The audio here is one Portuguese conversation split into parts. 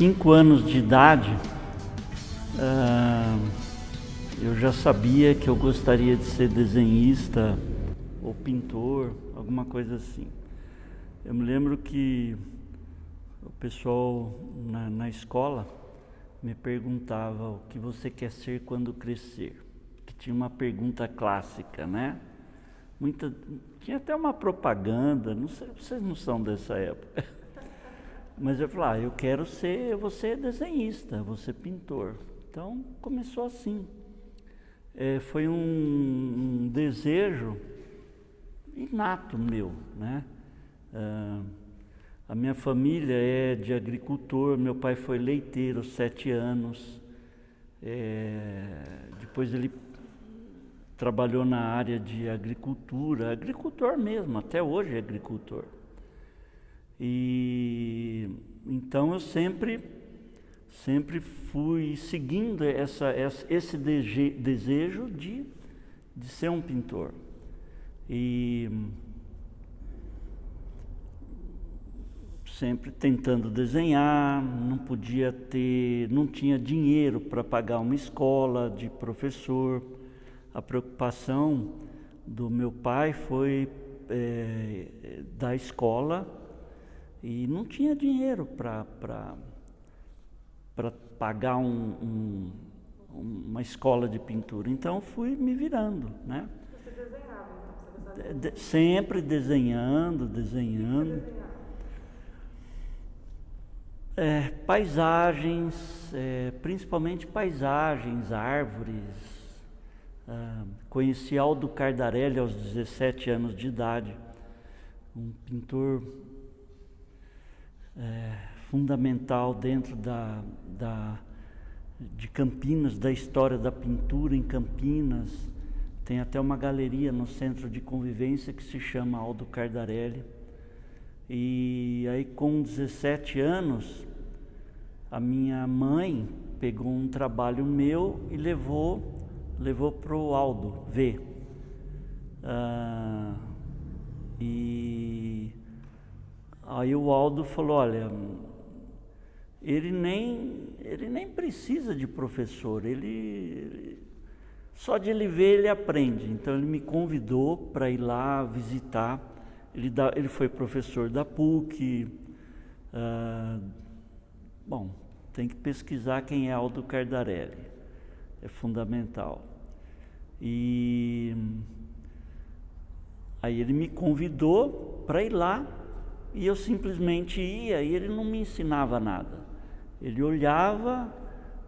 5 anos de idade, eu já sabia que eu gostaria de ser desenhista ou pintor, alguma coisa assim. Eu me lembro que o pessoal na escola me perguntava o que você quer ser quando crescer. Que tinha uma pergunta clássica, né? Tinha até uma propaganda, não sei, vocês não são dessa época. Mas eu falei, eu vou ser desenhista, vou ser pintor. Então começou assim. Foi um desejo inato meu, né? A minha família é de agricultor, meu pai foi leiteiro 7 anos. Depois ele trabalhou na área de agricultura, agricultor mesmo, até hoje é agricultor. E então eu sempre fui seguindo esse desejo de ser um pintor. E sempre tentando desenhar, não tinha dinheiro para pagar uma escola de professor. A preocupação do meu pai foi da escola, e não tinha dinheiro para pagar uma escola de pintura. Então fui me virando, né? Você desenhava, então? Você gostava Sempre desenhando. Paisagens, principalmente paisagens, árvores. Conheci Aldo Cardarelli aos 17 anos de idade, um pintor fundamental dentro de Campinas, da história da pintura em Campinas. Tem até uma galeria no Centro de Convivência que se chama Aldo Cardarelli. E aí, com 17 anos, a minha mãe pegou um trabalho meu e levou para o Aldo ver. E aí o Aldo falou, olha, ele nem precisa de professor, só de ele ver ele aprende. Então ele me convidou para ir lá visitar. Ele foi professor da PUC. Bom, tem que pesquisar quem é Aldo Cardarelli, é fundamental. E aí ele me convidou para ir lá, e eu simplesmente ia, e ele não me ensinava nada. Ele olhava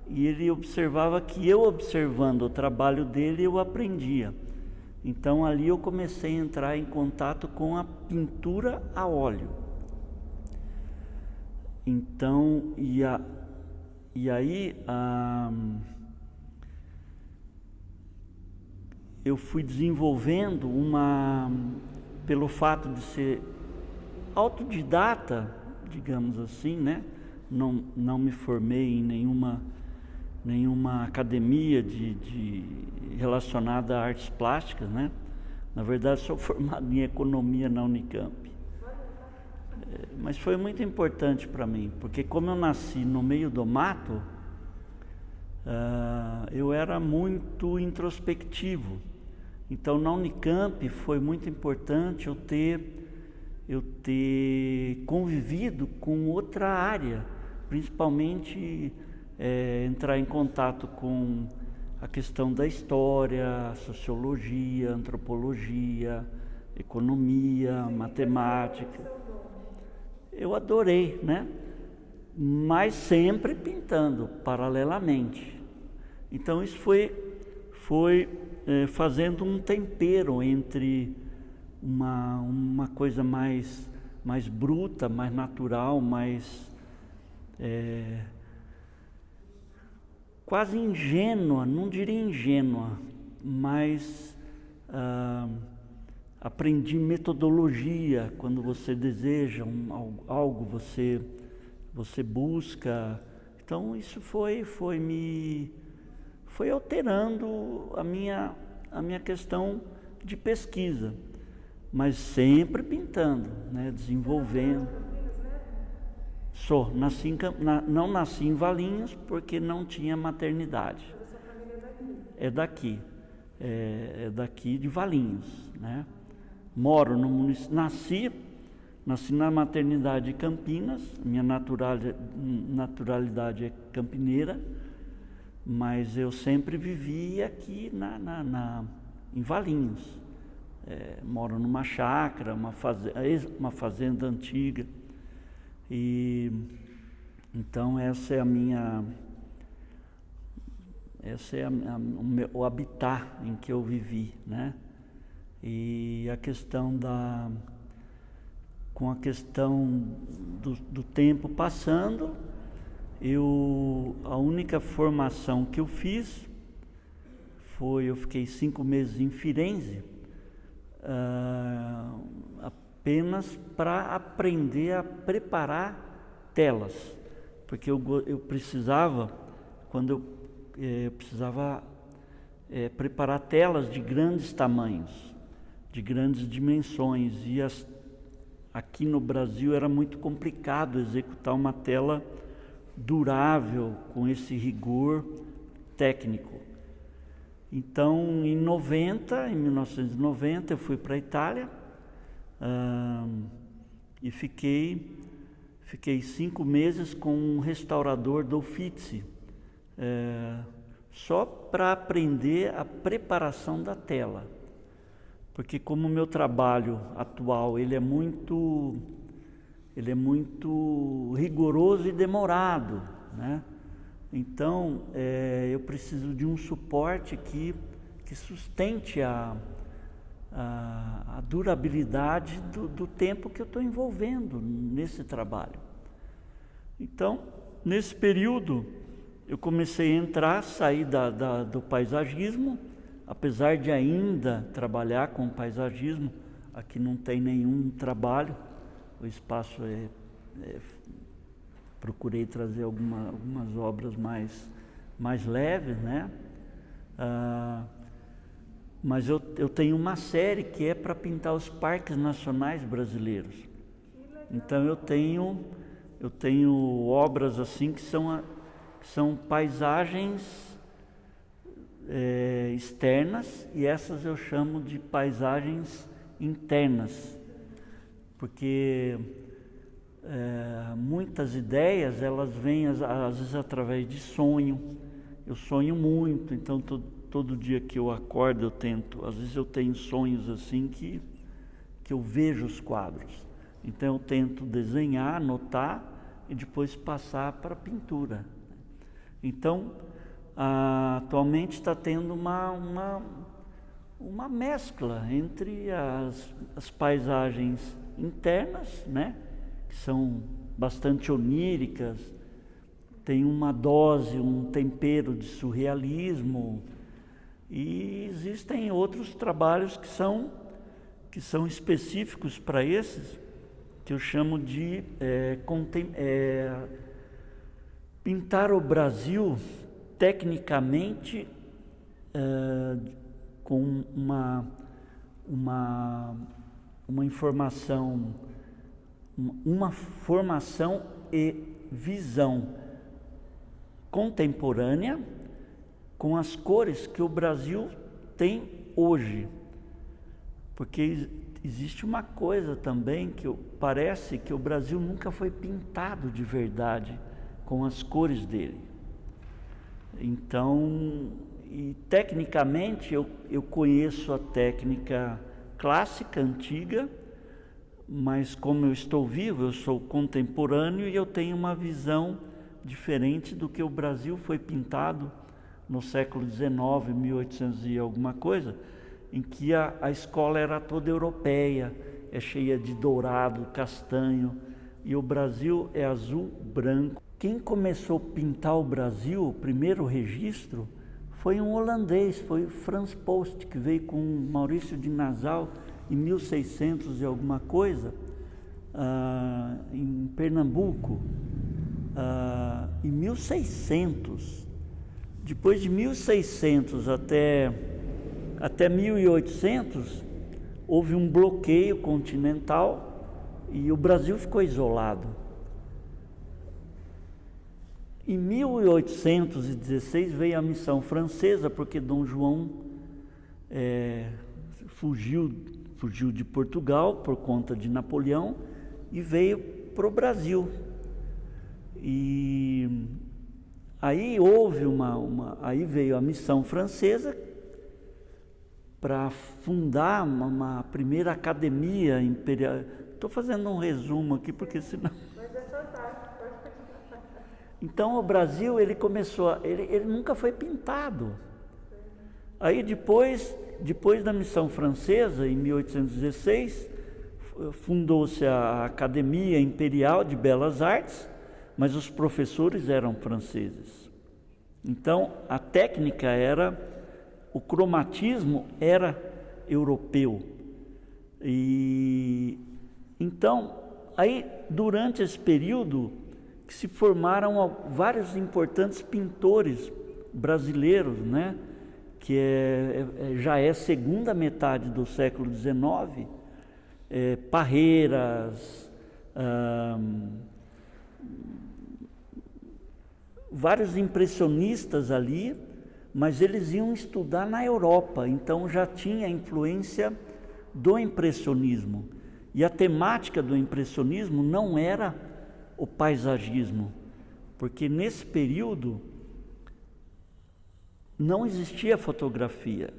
e ele observava que eu, observando o trabalho dele, eu aprendia. Então ali eu comecei a entrar em contato com a pintura a óleo. Então, e aí eu fui desenvolvendo pelo fato de ser autodidata, digamos assim, né? Não me formei em nenhuma academia relacionada a artes plásticas, né? Na verdade, sou formado em economia na Unicamp. Mas foi muito importante para mim, porque como eu nasci no meio do mato, eu era muito introspectivo. Então, na Unicamp foi muito importante eu ter convivido com outra área, principalmente entrar em contato com a questão da história, sociologia, antropologia, economia, matemática. Eu adorei, né? Mas sempre pintando paralelamente. Então isso foi fazendo um tempero entre uma coisa mais bruta, mais natural, mais quase ingênua, não diria ingênua, mas aprendi metodologia. Quando você deseja algo, você busca. Então isso foi alterando a minha questão de pesquisa, mas sempre pintando, né? Desenvolvendo. Não nasci em Valinhos porque não tinha maternidade. Mas a sua família é daqui? É daqui, é daqui de Valinhos, né? Moro no município, nasci na maternidade de Campinas, minha naturalidade é campineira, mas eu sempre vivi aqui em Valinhos. Moro numa chácara, uma fazenda antiga, e então essa é o habitat em que eu vivi, né? E a questão com a questão do tempo passando, a única formação que eu fiz eu fiquei 5 meses em Firenze, apenas para aprender a preparar telas, porque eu precisava, preparar telas de grandes tamanhos, de grandes dimensões, e aqui no Brasil era muito complicado executar uma tela durável com esse rigor técnico. Então, em 1990, eu fui para a Itália e fiquei 5 meses com um restaurador do Uffizi, só para aprender a preparação da tela. Porque como o meu trabalho atual ele é muito rigoroso e demorado, né? Então eu preciso de um suporte que sustente a durabilidade do tempo que eu estou envolvendo nesse trabalho. Então, nesse período, eu comecei a sair do paisagismo. Apesar de ainda trabalhar com paisagismo, aqui não tem nenhum trabalho, o espaço procurei trazer algumas obras mais leves, né? Mas eu tenho uma série que é para pintar os parques nacionais brasileiros. Então eu tenho obras assim que são paisagens externas, e essas eu chamo de paisagens internas, porque muitas ideias elas vêm às vezes através de sonho. Eu sonho muito, então todo dia que eu acordo às vezes eu tenho sonhos assim que eu vejo os quadros, então eu tento desenhar, anotar e depois passar para a pintura. Então atualmente está tendo uma mescla entre as paisagens internas, né, que são bastante oníricas, tem uma dose, um tempero de surrealismo, e existem outros trabalhos que são específicos para esses, que eu chamo de pintar o Brasil tecnicamente, com uma informação, uma formação e visão contemporânea com as cores que o Brasil tem hoje. Porque existe uma coisa também que parece que o Brasil nunca foi pintado de verdade com as cores dele. Então, tecnicamente eu conheço a técnica clássica, antiga, mas como eu estou vivo, eu sou contemporâneo e eu tenho uma visão diferente do que o Brasil foi pintado no século XIX, 1800 e alguma coisa, em que a escola era toda europeia, cheia de dourado, castanho, e o Brasil é azul, branco. Quem começou a pintar o Brasil, o primeiro registro, foi um holandês, foi Frans Post, que veio com Maurício de Nassau em 1600 e alguma coisa, em Pernambuco, em 1600. Depois de 1600 até 1800, houve um bloqueio continental e o Brasil ficou isolado. Em 1816 veio a missão francesa, porque Dom João fugiu de Portugal por conta de Napoleão e veio para o Brasil. E aí houve aí veio a missão francesa para fundar uma primeira academia imperial. Estou fazendo um resumo aqui porque senão. Mas é fantástico, pode continuar. Então o Brasil ele começou, ele nunca foi pintado. Aí depois da missão francesa, em 1816, fundou-se a Academia Imperial de Belas Artes, mas os professores eram franceses. Então a técnica o cromatismo era europeu. E então, aí durante esse período que se formaram vários importantes pintores brasileiros, né? Que já é segunda metade do século XIX, Parreiras, vários impressionistas ali, mas eles iam estudar na Europa, então já tinha influência do impressionismo. E a temática do impressionismo não era o paisagismo, porque nesse período não existia fotografia.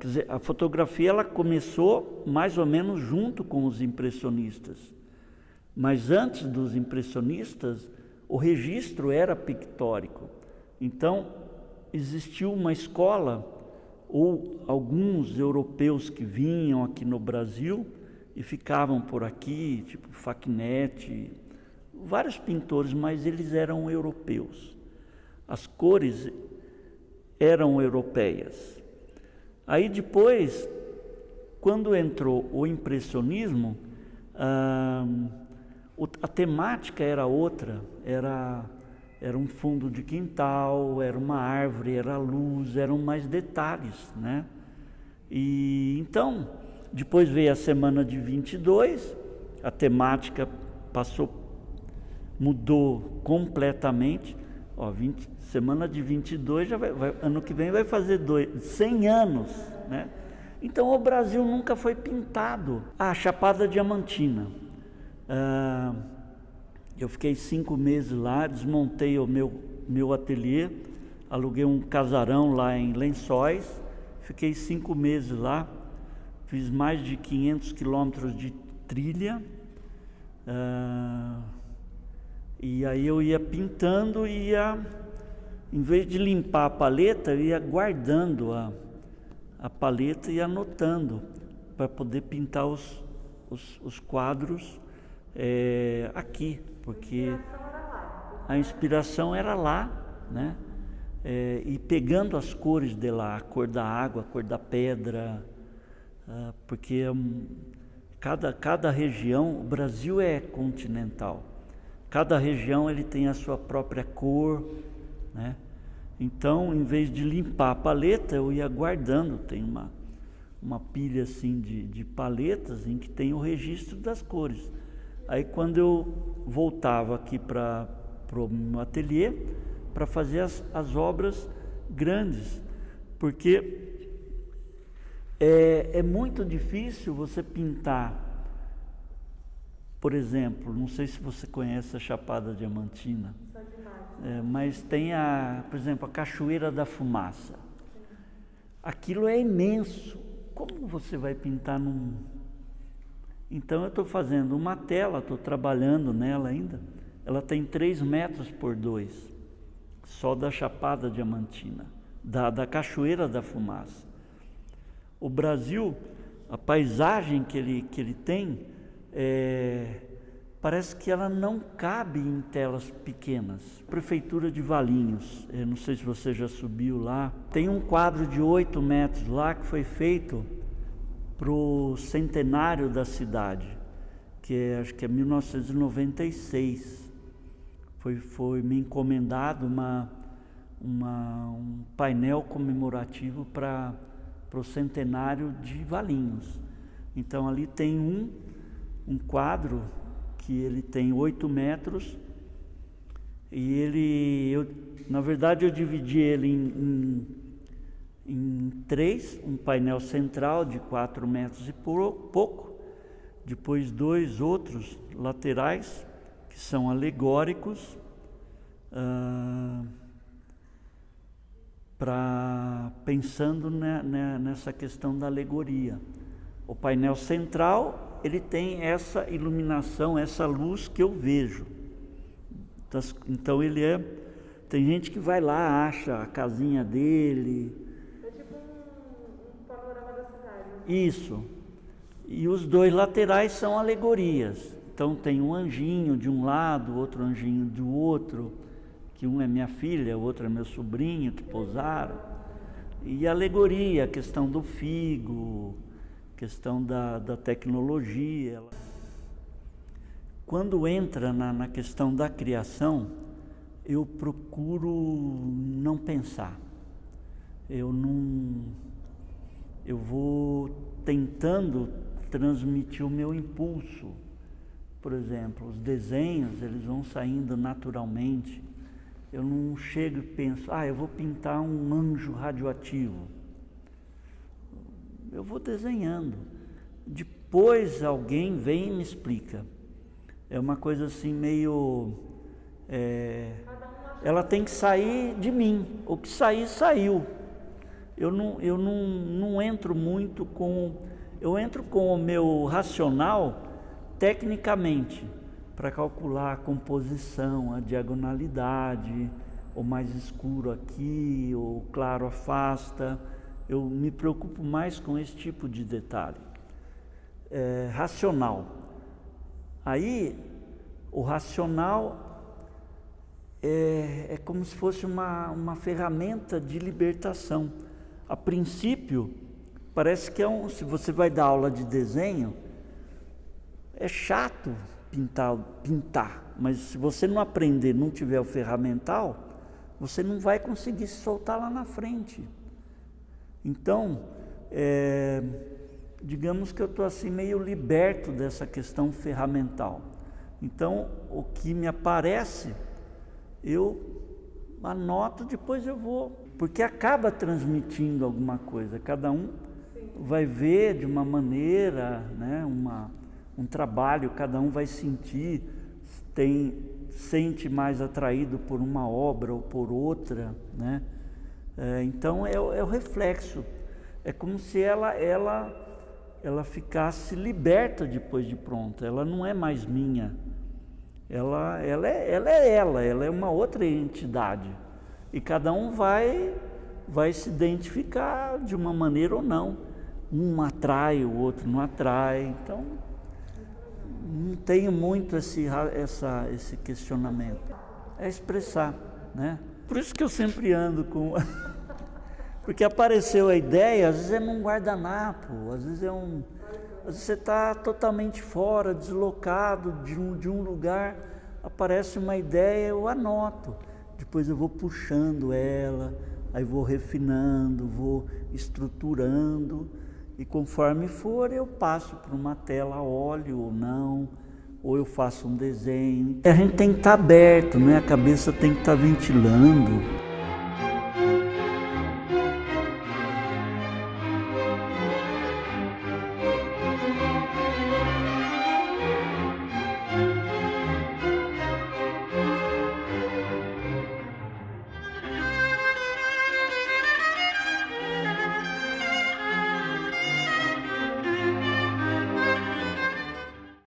Quer dizer, a fotografia ela começou mais ou menos junto com os impressionistas, mas antes dos impressionistas o registro era pictórico. Então existiu uma escola, ou alguns europeus que vinham aqui no Brasil e ficavam por aqui, tipo Facchinetti, vários pintores, mas eles eram europeus. As cores eram europeias. Aí depois, quando entrou o impressionismo, a temática era outra, era um fundo de quintal, era uma árvore, era luz, eram mais detalhes, né? E então, depois veio a semana de 22, a temática mudou completamente. Semana de 22, ano que vem vai fazer 100 anos, né? Então o Brasil nunca foi pintado. A Chapada Diamantina. Eu fiquei 5 meses lá, desmontei o meu ateliê, aluguei um casarão lá em Lençóis, fiquei 5 meses lá, fiz mais de 500 quilômetros de trilha, e aí eu ia pintando, em vez de limpar a paleta, eu ia guardando a paleta e anotando, para poder pintar os quadros aqui, porque a inspiração era lá, né? E pegando as cores de lá, a cor da água, a cor da pedra, porque cada região, o Brasil é continental, cada região ele tem a sua própria cor, né? Então, em vez de limpar a paleta, eu ia guardando, tem uma pilha assim de paletas em que tem o registro das cores. Aí quando eu voltava aqui para o meu ateliê, para fazer as obras grandes, porque é muito difícil você pintar, por exemplo, não sei se você conhece a Chapada Diamantina, mas tem por exemplo, a Cachoeira da Fumaça. Aquilo é imenso. Como você vai pintar Então eu estou fazendo uma tela, estou trabalhando nela ainda. Ela tem 3 metros por 2, só da Chapada Diamantina, da Cachoeira da Fumaça. O Brasil, a paisagem que ele tem, parece que ela não cabe em telas pequenas. Prefeitura de Valinhos, não sei se você já subiu lá, tem um quadro de 8 metros lá que foi feito para o centenário da cidade, acho que é 1996. Foi me encomendado um painel comemorativo para o centenário de Valinhos. Então ali tem um quadro que ele tem 8 metros E na verdade eu dividi ele em três, um painel central de 4 metros e pouco, depois 2 outros laterais, que são alegóricos, pensando nessa questão da alegoria. O painel central, ele tem essa iluminação, essa luz que eu vejo. Então tem gente que vai lá, acha a casinha dele. É tipo um panorama da cidade. Isso. E os 2 laterais são alegorias. Então tem um anjinho de um lado, outro anjinho do outro, que um é minha filha, o outro é meu sobrinho, que pousaram. E alegoria, a questão do figo, questão da tecnologia. Quando entra na questão da criação, eu procuro não pensar. Eu vou tentando transmitir o meu impulso. Por exemplo, os desenhos, eles vão saindo naturalmente. Eu não chego e penso, eu vou pintar um anjo radioativo. Eu vou desenhando. Depois alguém vem e me explica. É uma coisa assim meio... ela tem que sair de mim. O que sair, saiu. Eu não entro muito com... Eu entro com o meu racional tecnicamente, para calcular a composição, a diagonalidade, o mais escuro aqui, o claro afasta. Eu me preocupo mais com esse tipo de detalhe. Racional. Aí, o racional é como se fosse uma ferramenta de libertação. A princípio, parece que se você vai dar aula de desenho, é chato pintar, mas se você não aprender, não tiver o ferramental, você não vai conseguir se soltar lá na frente. Então, digamos que eu estou assim meio liberto dessa questão ferramental. Então, o que me aparece, eu anoto, depois eu vou, porque acaba transmitindo alguma coisa. Cada um vai ver de uma maneira, né, um trabalho, cada um vai sentir, sente mais atraído por uma obra ou por outra, né? Então é o reflexo. É como se ela ficasse liberta depois de pronta. Ela não é mais minha. Ela é uma outra entidade. E cada um vai se identificar de uma maneira ou não. Um atrai, o outro não atrai. Então, não tenho muito esse questionamento. É expressar, né? Por isso que eu sempre ando com... Porque apareceu a ideia, às vezes é num guardanapo, às vezes você está totalmente fora, deslocado de um lugar, aparece uma ideia, eu anoto. Depois eu vou puxando ela, aí vou refinando, vou estruturando, e conforme for eu passo para uma tela, óleo ou não, ou eu faço um desenho. A gente tem que estar aberto, né? A cabeça tem que estar ventilando.